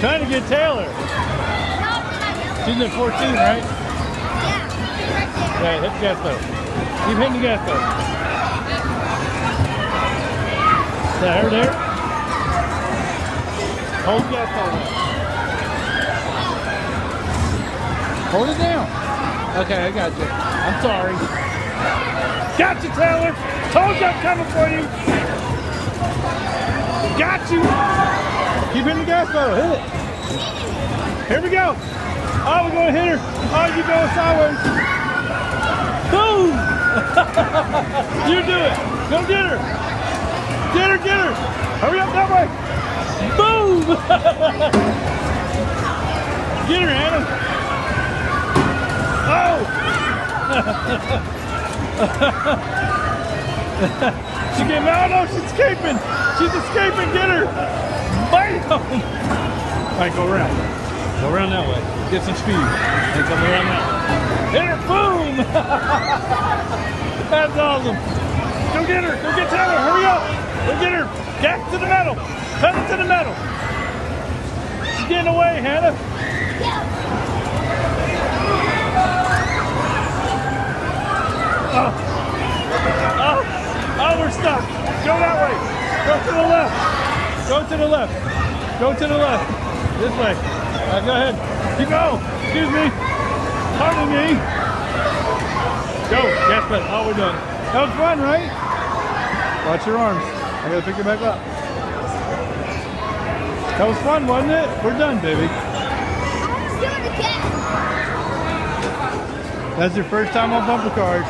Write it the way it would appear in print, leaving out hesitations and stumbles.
Trying to get Taylor. She's at 14, right? Yeah, hit the gas pedal. Keep hitting the gas pedal. Is that her there? Hold the gas pedal down. Hold it down. Okay, I got you. I'm sorry. Got you, Taylor. Told you I'm coming for you. Got you. Keep hitting the gas pedal. Hit it. Here we go. Oh, we're going to hit her. Oh, you going sideways. Boom. You do it. Go get her. Get her, get her. Hurry up that way. Boom. Get her, Hannah. Oh. She came out. Oh, she's escaping. She's escaping. Get her. Bite him. All right, go around. Go around that way. Get some speed. And come around that way. Hit her. Boom. That's awesome. Go get her. Go get Taylor. Hurry up. Go get her. Gas to the metal. Pedal to the metal. She's getting away, Hannah. Oh. Oh. Oh, we're stuck. Go that way. Go to the left. Go to the left. Go to the left. This way. Go ahead. Keep going. Excuse me. Pardon me. Go. Gas pedal. Oh, we're done. That was fun, right? Watch your arms. I gotta pick you back up. That was fun, wasn't it? We're done, baby. I want to do it again. That's your first time on bumper cars.